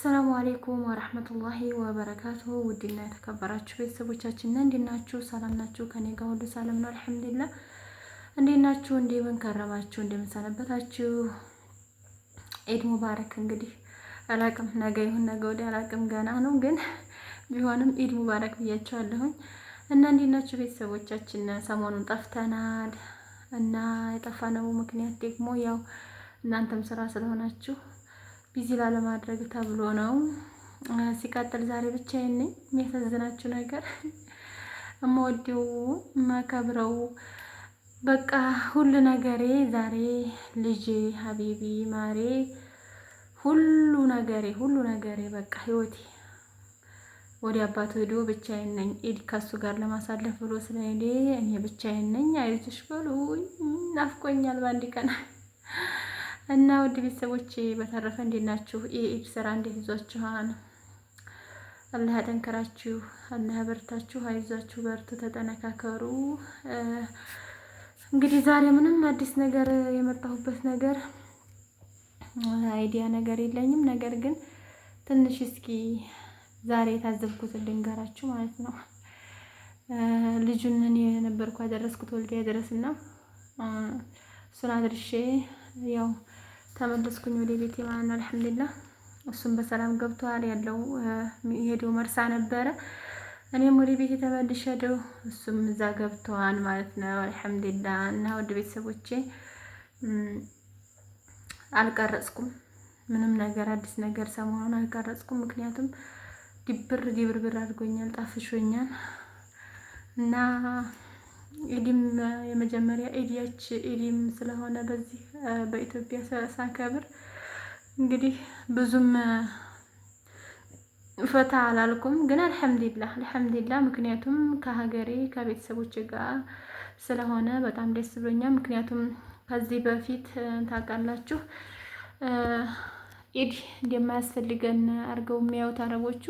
ሰላሙ አሌይኩም ወረህመቱላሂ ወበረካቱ። ውድና የተከበራችሁ ቤተሰቦቻችን እንዴት ናችሁ? ሰላም ናችሁ? ከኔ ጋር ሁሉ ሰላም ነው አልሐምዱሊላህ። እንዴት ናችሁ? እንደምን ከረማችሁ? እንደምን ሰነበታችሁ? ኢድ ሙባረክ። እንግዲህ አላቅም ነገ ይሁን ነገ ወዲያ አላቅም፣ ገና ነው ግን ቢሆንም ኢድ ሙባረክ ብያችኋለሁኝ። እና እንዴት ናችሁ ቤተሰቦቻችን? ሰሞኑን ጠፍተናል እና የጠፋነው ምክንያት ደግሞ ያው እናንተም ስራ ስለሆናችሁ ቢዚ ላለማድረግ ተብሎ ነው። ሲቀጥል ዛሬ ብቻዬን ነኝ። የሚያሳዝናችሁ ነገር እምወደው የማከብረው በቃ ሁሉ ነገሬ ዛሬ ልጄ ሀቢቢ ማሬ ሁሉ ነገሬ በቃ ህይወቴ ወደ አባቱ ሄዶ ብቻዬን ነኝ። ኢድ ከሱ ጋር ለማሳለፍ ብሎ ስለሄደ እኔ ብቻዬን ነኝ። አይዞሽ በሉኝ፣ ናፍቆኛል በአንድ ቀን እና ውድ ቤተሰቦቼ በተረፈ እንዴት ናችሁ? የኢድ ስራ እንዴት ይዟችኋል? አላህ ያጠንክራችሁ፣ አላህ ያበርታችሁ፣ አይዟችሁ፣ በርቱ፣ ተጠነካከሩ። እንግዲህ ዛሬ ምንም አዲስ ነገር የመጣሁበት ነገር አይዲያ ነገር የለኝም። ነገር ግን ትንሽ እስኪ ዛሬ የታዘብኩትን ልንገራችሁ ማለት ነው። ልጁን እኔ ነበርኩ ያደረስኩት ወልዲያ ድረስና እሱን አድርሼ ያው ተመለስኩኝ ወደ ቤቴ ማለት ነው። አልሐምዱሊላህ እሱም በሰላም ገብቷል። ያለው ሄዶ መርሳ ነበረ። እኔም ወደ ቤቴ ተመልሼው እሱም እዛ ገብቷል ማለት ነው። አልሐምዱሊላህ እና ወደ ቤተሰቦቼ አልቀረጽኩም ምንም ነገር አዲስ ነገር ሰሞኑን አልቀረጽኩም። ምክንያቱም ድብርብር አድርጎኛል፣ ጣፍሾኛል እና ኢድም የመጀመሪያ ኢድም ስለሆነ በዚህ በኢትዮጵያ ሳከብር እንግዲህ ብዙም ፈታ አላልኩም። ግን አልሐምዱሊላህ ምክንያቱም ከሀገሬ ከቤተሰቦቼ ጋር ስለሆነ በጣም ደስ ብሎኛል። ምክንያቱም ከዚህ በፊት ታውቃላችሁ ኢድ እንደማያስፈልገን አድርገው የሚያዩት አረቦቹ።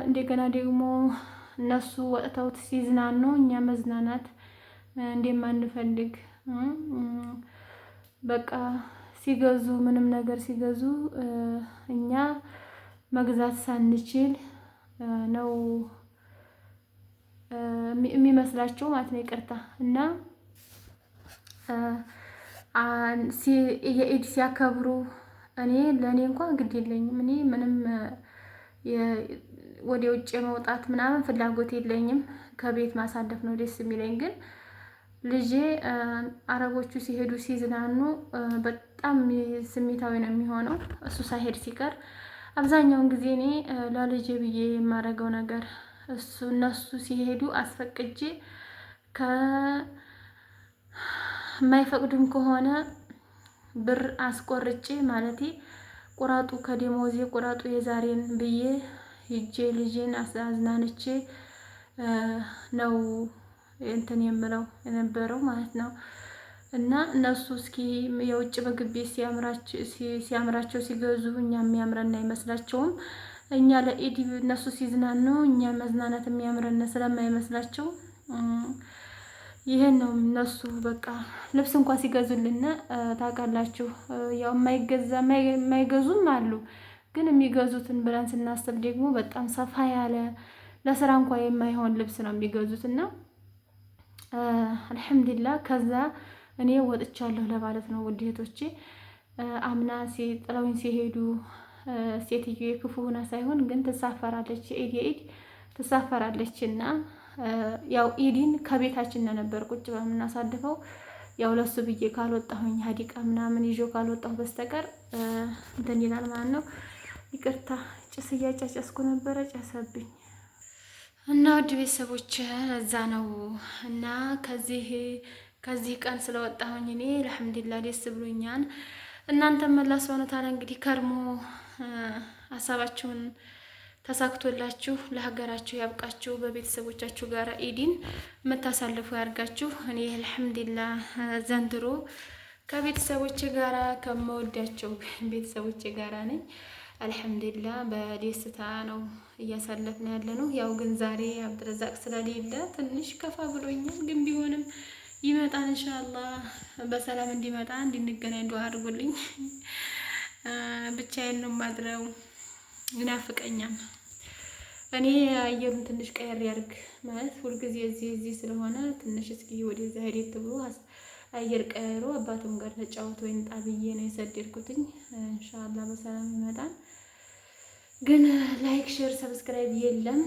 እንደገና ደግሞ እነሱ ወጥተው ሲዝናኑ እኛ መዝናናት እንደማንፈልግ በቃ ሲገዙ ምንም ነገር ሲገዙ እኛ መግዛት ሳንችል ነው የሚመስላቸው ማለት ነው። ይቅርታ እና የኢድ ሲያከብሩ ለእኔ እንኳን ግድ የለኝም። እኔ ምንም ወደ ውጭ መውጣት ምናምን ፍላጎት የለኝም። ከቤት ማሳለፍ ነው ደስ የሚለኝ። ግን ልጄ አረቦቹ ሲሄዱ ሲዝናኑ በጣም ስሜታዊ ነው የሚሆነው። እሱ ሳይሄድ ሲቀር አብዛኛውን ጊዜ እኔ ለልጄ ብዬ የማደርገው ነገር እነሱ ሲሄዱ አስፈቅጄ ከማይፈቅዱም ከሆነ ብር አስቆርጬ ማለቴ ቁራጡ ከደሞዜ ቁራጡ የዛሬን ብዬ ሂጄ ልጄን አዝናንቼ ነው እንትን የምለው የነበረው ማለት ነው። እና እነሱ እስኪ የውጭ ምግብ ቤት ሲያምራቸው ሲገዙ እኛ የሚያምረን አይመስላቸውም። እኛ ለኢድ እነሱ ሲዝናኑ እኛ መዝናናት የሚያምረን ስለማይመስላቸው ይሄን ነው እነሱ በቃ ልብስ እንኳን ሲገዙልን ታውቃላችሁ ያው የማይገዙም አሉ። ግን የሚገዙትን ብለን ስናስብ ደግሞ በጣም ሰፋ ያለ ለስራ እንኳን የማይሆን ልብስ ነው የሚገዙት። እና አልሐምዱሊላህ ከዛ እኔ ወጥቻለሁ ለማለት ነው ውድ እህቶቼ። አምና ጥለውኝ ሲሄዱ ሴትዮ የክፉ ሆና ሳይሆን ግን ትሳፈራለች፣ ኢድ ትሳፈራለች። እና ያው ኢድን ከቤታችን ነበር ቁጭ በምናሳልፈው። ያው ለሱ ብዬ ካልወጣሁኝ ሀዲቃ ምናምን ይዞ ካልወጣሁ በስተቀር እንትን ይላል ማለት ነው። ይቅርታ ጭስ እያጫጨስኩ ነበረ፣ ጨሰብኝ። እና ውድ ቤተሰቦች እዛ ነው። እና ከዚህ ቀን ስለወጣሁኝ እኔ አልሐምዱሊላህ ደስ ብሎኛል። እናንተም መላስ ሆነ ታዲያ እንግዲህ ከርሞ ሀሳባችሁን ተሳክቶላችሁ ለሀገራችሁ ያብቃችሁ። በቤተሰቦቻችሁ ጋር ኢድን የምታሳልፉ ያርጋችሁ። እኔ አልሐምዱሊላህ ዘንድሮ ከቤተሰቦቼ ጋራ ከመወዳቸው ቤተሰቦቼ ጋራ ነኝ። አልሐምዱሊላህ በደስታ ነው እያሳለፍን ያለ ነው። ያው ግን ዛሬ አብድረዛቅ ስለሌለ ትንሽ ከፋ ብሎኛል። ግን ቢሆንም ይመጣል ኢንሻአላህ በሰላም እንዲመጣ እንድንገናኝ ዱአ አድርጉልኝ። ብቻዬን ነው ማድረው ይናፍቀኛል። እኔ አየሩን ትንሽ ቀየር ያርግ ማለት ሁልጊዜ እዚህ ስለሆነ ትንሽ እስኪ ወደዛ ሄዴት ብሎ አየር ቀይሮ አባቱም ጋር ተጫውቶ ይምጣ ብዬ ነው የሰደድኩትኝ። ኢንሻአላህ በሰላም ይመጣል። ግን ላይክ፣ ሼር፣ ሰብስክራይብ የለም።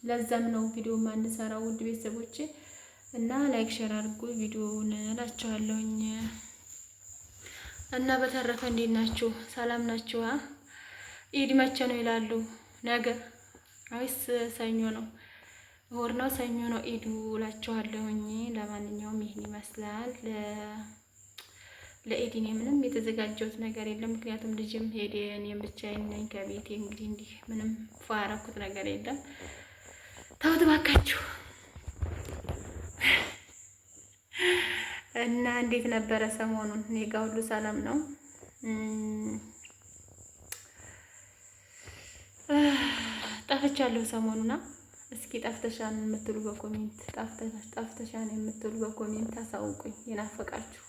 ለዛም ነው ቪዲዮ ማንሰራው ውድ ቤተሰቦቼ እና ላይክ ሼር አድርጉ ቪዲዮውን እላችኋለሁኝ። እና በተረፈ እንዴት ናችሁ? ሰላም ናችሁ? ኢድ መቼ ነው ይላሉ? ነገ ወይስ ሰኞ ነው? እሑድ ነው ሰኞ ነው ኢዱ እላችኋለሁኝ። ለማንኛውም ይህን ይመስላል። ለኢድ እኔ ምንም የተዘጋጀሁት ነገር የለም። ምክንያቱም ልጅም ሄደ፣ እኔም ብቻዬን ነኝ ከቤቴ። እንግዲህ እንዲህ ምንም ፏራኩት ነገር የለም። ተውት እባካችሁ። እና እንዴት ነበረ ሰሞኑን? እኔ ጋር ሁሉ ሰላም ነው። ጠፍቻለሁ ሰሞኑና እስኪ ጠፍተሻን የምትሉ በኮሜንት ጠፍተሻን የምትሉ በኮሜንት አሳውቁኝ የናፈቃችሁ።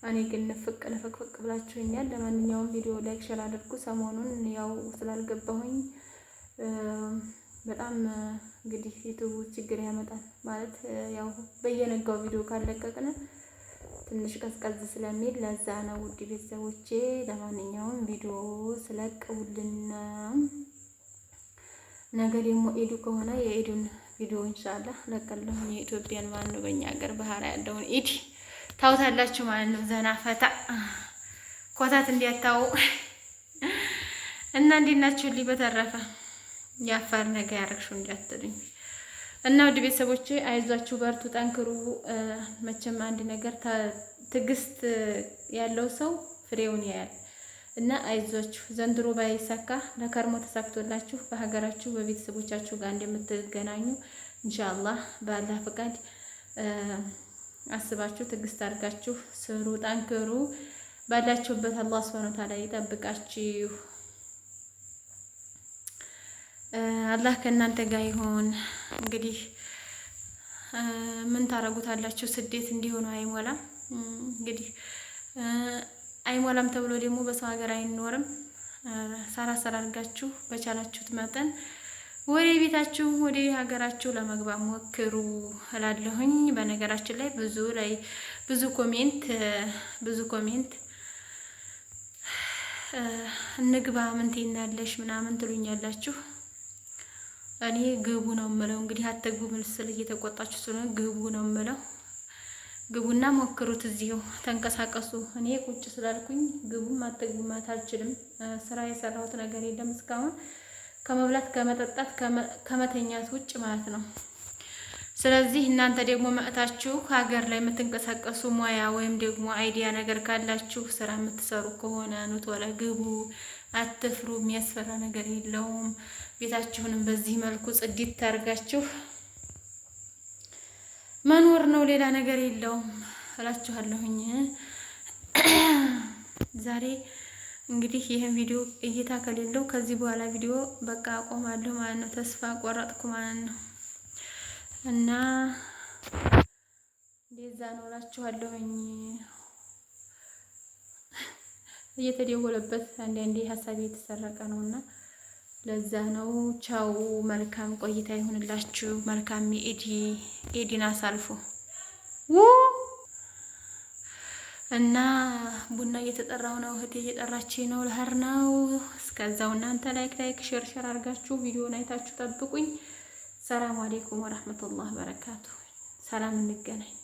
እኔ ግን ነፈቅ ብላችሁኛል። ለማንኛውም ቪዲዮ ላይክ ሼር አድርጉ። ሰሞኑን ያው ስላልገባሁኝ በጣም እንግዲህ ዩቲዩብ ችግር ያመጣል ማለት ያው በየነጋው ቪዲዮ ካለቀቅን ትንሽ ቀዝቀዝ ስለሚል ለዛ ነው ውድ ቤተሰቦቼ። ለማንኛውም ቪዲዮ ስለቀውልና ነገ ደግሞ ኢዱ ከሆነ የኢዱን ቪዲዮ ኢንሻአላህ ለቀለሁ። የኢትዮጵያን ማለት ነው በእኛ ሀገር ባህር ያለውን ኢድ ታውታላችሁ ማለት ነው። ዘና ፈታ ኮታት እንዲያታው እና እንዴት ናችሁ? በተረፈ ያፋር ነገ ያረግሽው እንዲያትሉኝ እና ውድ ቤተሰቦቼ አይዟችሁ፣ በርቱ፣ ጠንክሩ። መቼም አንድ ነገር ትዕግስት ያለው ሰው ፍሬውን ያያል እና አይዟችሁ። ዘንድሮ ባይሳካ ለከርሞ ተሳክቶላችሁ በሀገራችሁ በቤተሰቦቻችሁ ጋር እንደምትገናኙ ኢንሻአላህ በአላህ ፈቃድ አስባችሁ ትዕግስት አድርጋችሁ ስሩ፣ ጠንክሩ። ባላችሁበት አላህ Subhanahu Wa Ta'ala ይጠብቃችሁ። አላህ ከእናንተ ጋር ይሁን። እንግዲህ ምን ታረጉታላችሁ? ስደት እንዲሆኑ አይሞላም። እንግዲህ አይሞላም ተብሎ ደግሞ በሰው ሀገር አይኖርም። ሰራ አድርጋችሁ በቻላችሁት መጠን ወደ ቤታችሁ ወደ ሀገራችሁ ለመግባት ሞክሩ እላለሁኝ። በነገራችን ላይ ብዙ ኮሜንት እንግባ ምን ትይናለሽ ምናምን ትሉኛላችሁ። እኔ ግቡ ነው የምለው። እንግዲህ አትግቡ ምስል እየተቆጣችሁ ስለሆነ ግቡ ነው የምለው። ግቡና ሞክሩት፣ እዚሁ ተንቀሳቀሱ። እኔ ቁጭ ስላልኩኝ ግቡም አትግቡም አልችልም። ስራ የሰራሁት ነገር የለም እስካሁን ከመብላት ከመጠጣት ከመተኛት ውጭ ማለት ነው። ስለዚህ እናንተ ደግሞ መጥታችሁ ሀገር ላይ የምትንቀሳቀሱ ሙያ ወይም ደግሞ አይዲያ ነገር ካላችሁ ስራ የምትሰሩ ከሆነ ኑ ቶሎ ግቡ፣ አትፍሩ። የሚያስፈራ ነገር የለውም። ቤታችሁንም በዚህ መልኩ ጽድት ታርጋችሁ መኖር ነው፣ ሌላ ነገር የለውም እላችኋለሁኝ። ዛሬ እንግዲህ ይሄን ቪዲዮ እይታ ከሌለው ከዚህ በኋላ ቪዲዮ በቃ አቆማለሁ ማለት ነው። ተስፋ ቆረጥኩ ማለት ነው። እና እንደዛ ነው እላችኋለሁኝ። እየተደወለበት አንዳንዴ ሀሳቤ የተሰረቀ ነውና ለዛ ነው። ቻው፣ መልካም ቆይታ ይሁንላችሁ። መልካም ኢድን አሳልፉ። እና ቡና እየተጠራው ነው፣ እህቴ እየጠራችኝ ነው፣ ለህር ነው። እስከዛው እናንተ ላይክ ሼር አድርጋችሁ ቪዲዮን አይታችሁ ጠብቁኝ። ሰላም አለይኩም ወራህመቱላሂ ወበረካቱ። ሰላም እንገናኝ።